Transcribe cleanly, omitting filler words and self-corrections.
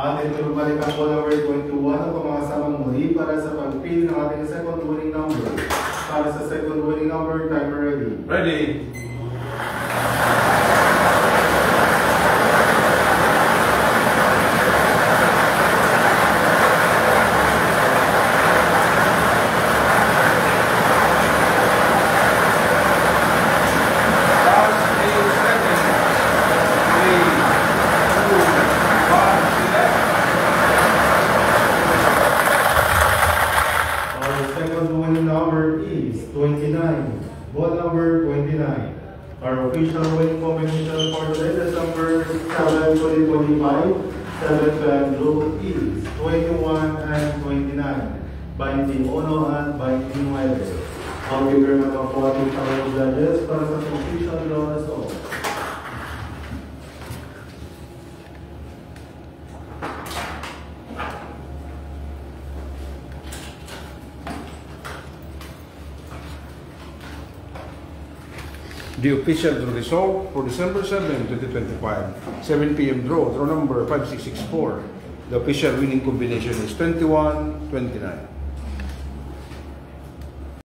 Atin tulubalik ang ball number 21 at pamakasamang muli para sa pagpili ng ating second winning number. Para sa second winning number, timer ready. Ready. Ball number 29. Our official winning combination for today is number 7, 2025. 7 blue is 21 and 29. Binding 1 at binding 9. I'll give you a po ating pangalang judges para sa official draw result. The official result for December 7, 2025, 7 p.m. draw number 5664. The official winning combination is 21-29.